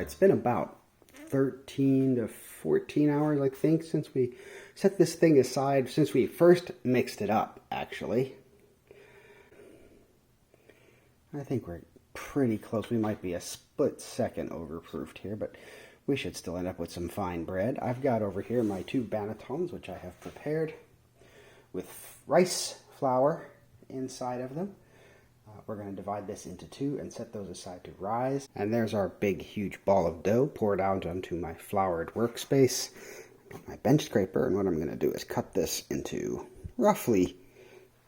It's been about 13 to 14 hours, I think, since we set this thing aside, since we first mixed it up, actually. I think we're pretty close. We might be a split second overproofed here, but we should still end up with some fine bread. I've got over here my 2 bannetons, which I have prepared with rice flour inside of them. We're going to divide this into 2 and set those aside to rise. And there's our big, huge ball of dough poured out onto my floured workspace. Got my bench scraper, and what I'm going to do is cut this into roughly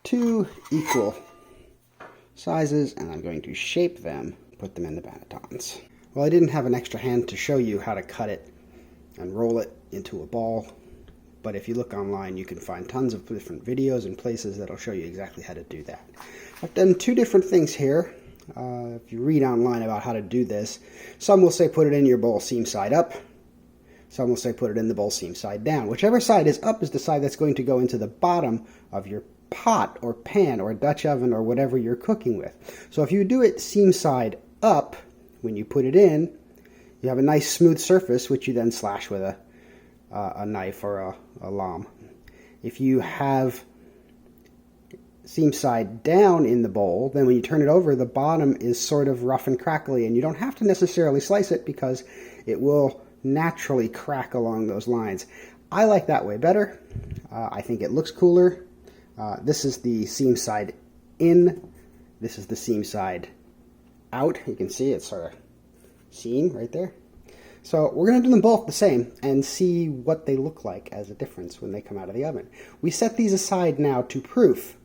2 equal sizes, and I'm going to shape them, put them in the bannetons. Well, I didn't have an extra hand to show you how to cut it and roll it into a ball, but if you look online, you can find tons of different videos and places that'll show you exactly how to do that. I've done 2 different things here. If you read online about how to do this, some will say put it in your bowl seam side up. Some will say put it in the bowl seam side down. Whichever side is up is the side that's going to go into the bottom of your pot or pan or Dutch oven or whatever you're cooking with. So if you do it seam side up, when you put it in, you have a nice smooth surface, which you then slash with a knife or a lame. If you have seam side down in the bowl, then when you turn it over, the bottom is sort of rough and crackly, and you don't have to necessarily slice it because it will naturally crack along those lines. I like that way better. I think it looks cooler. This is the seam side in. This is the seam side out. You can see it's sort of seam right there. So we're going to do them both the same and see what they look like as a difference when they come out of the oven. We set these aside now to proof.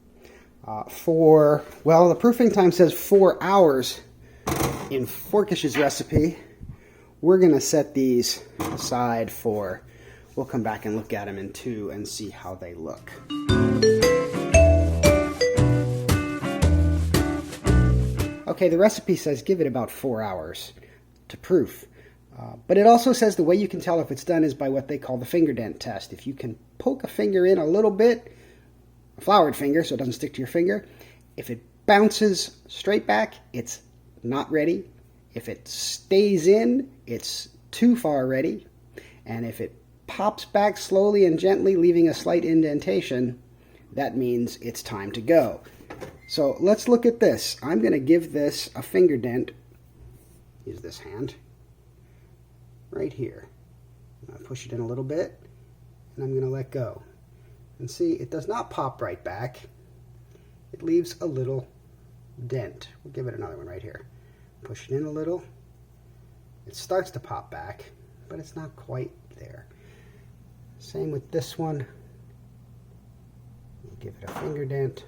Well, the proofing time says 4 hours in Forkish's recipe. We're going to set these aside for, we'll come back and look at them in 2 and see how they look. Okay, the recipe says give it about 4 hours to proof. But it also says the way you can tell if it's done is by what they call the finger dent test. If you can poke a finger in a little bit, a floured finger so it doesn't stick to your finger, if it bounces straight back, it's not ready. If it stays in, it's too far ready. And if it pops back slowly and gently, leaving a slight indentation, that means it's time to go. So let's look at this. I'm going to give this a finger dent. Use this hand right here. I'm going to push it in a little bit, and I'm going to let go. And see, it does not pop right back. It leaves a little dent. We'll give it another one right here. Push it in a little. It starts to pop back, but it's not quite there. Same with this one. We'll give it a finger dent.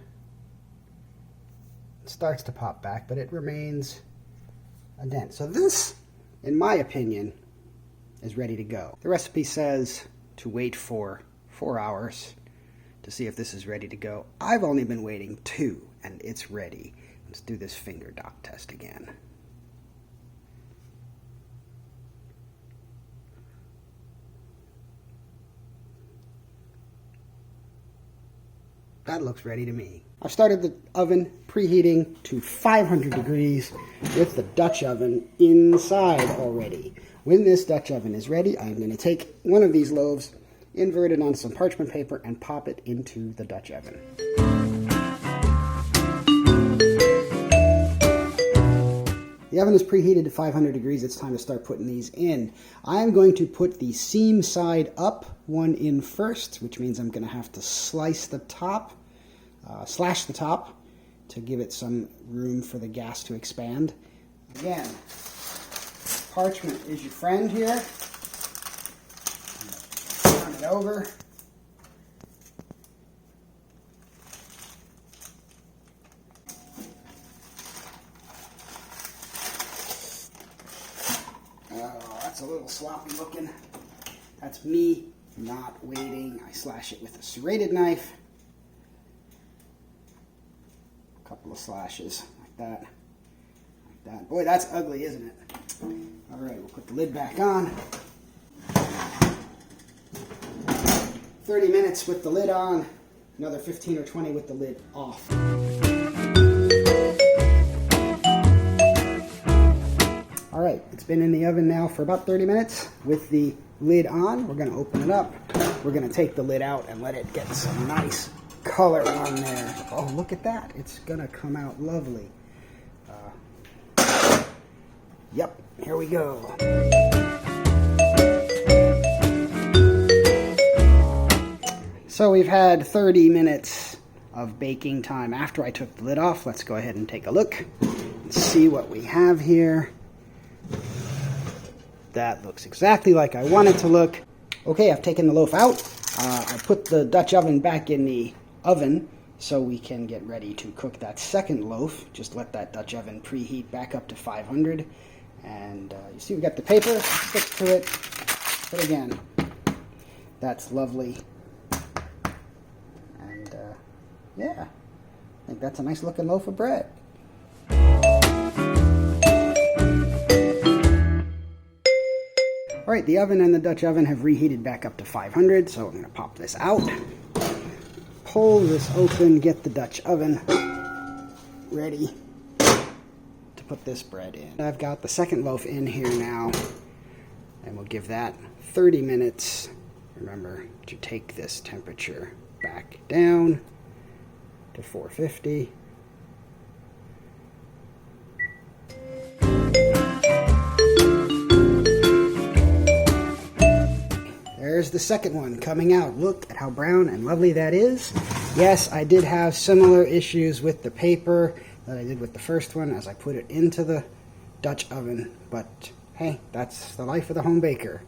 It starts to pop back, but it remains a dent. So this, in my opinion, is ready to go. The recipe says to wait for 4 hours to see if this is ready to go. I've only been waiting 2, and it's ready. Let's do this finger dot test again. That looks ready to me. I've started the oven preheating to 500 degrees with the Dutch oven inside already. When this Dutch oven is ready, I'm going to take one of these loaves, invert it on some parchment paper, and pop it into the Dutch oven. The oven is preheated to 500 degrees. It's time to start putting these in. I'm going to put the seam side up one in first, which means I'm going to have to slash the top to give it some room for the gas to expand. Again, parchment is your friend here. Turn it over. Oh, that's a little sloppy looking. That's me not waiting. I slash it with a serrated knife. A couple of slashes like that. Like that. Boy, that's ugly, isn't it? All right, we'll put the lid back on. 30 minutes with the lid on, another 15 or 20 with the lid off. All right, it's been been in the oven now for about 30 minutes with the lid on. We're going to open it up. We're going to take the lid out and let it get some nice color on there. Oh, look at that. It's going to come out lovely. Yep, here we go. So we've had 30 minutes of baking time after I took the lid off. Let's go ahead and take a look and see what we have here. That looks exactly like I want it to look. Okay, I've taken the loaf out. I put the Dutch oven back in the oven so we can get ready to cook that second loaf. Just let that Dutch oven preheat back up to 500. And you see we got the paper, stick to it. But again, that's lovely. And yeah, I think that's a nice looking loaf of bread. Alright, the oven and the Dutch oven have reheated back up to 500, so I'm going to pop this out. Pull this open, get the Dutch oven ready to put this bread in. I've got the second loaf in here now, and we'll give that 30 minutes. Remember to take this temperature back down to 450. There's the second one coming out. Look at how brown and lovely that is. Yes, I did have similar issues with the paper that I did with the first one as I put it into the Dutch oven. But hey, that's the life of the home baker.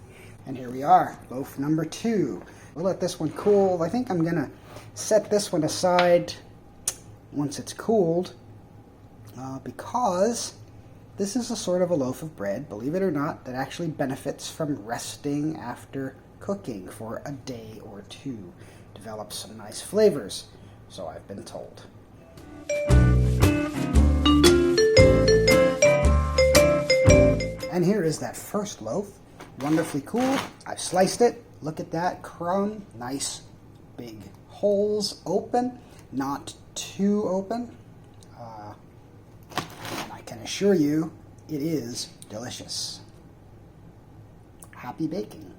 And here we are, loaf number 2. We'll let this one cool. I think I'm going to set this one aside once it's cooled because this is a sort of a loaf of bread, believe it or not, that actually benefits from resting after cooking for a day or two. Develops some nice flavors, so I've been told. And here is that first loaf, wonderfully cool. I've sliced it. Look at that crumb, nice big holes open, not too open. And I can assure you, it is delicious. Happy baking.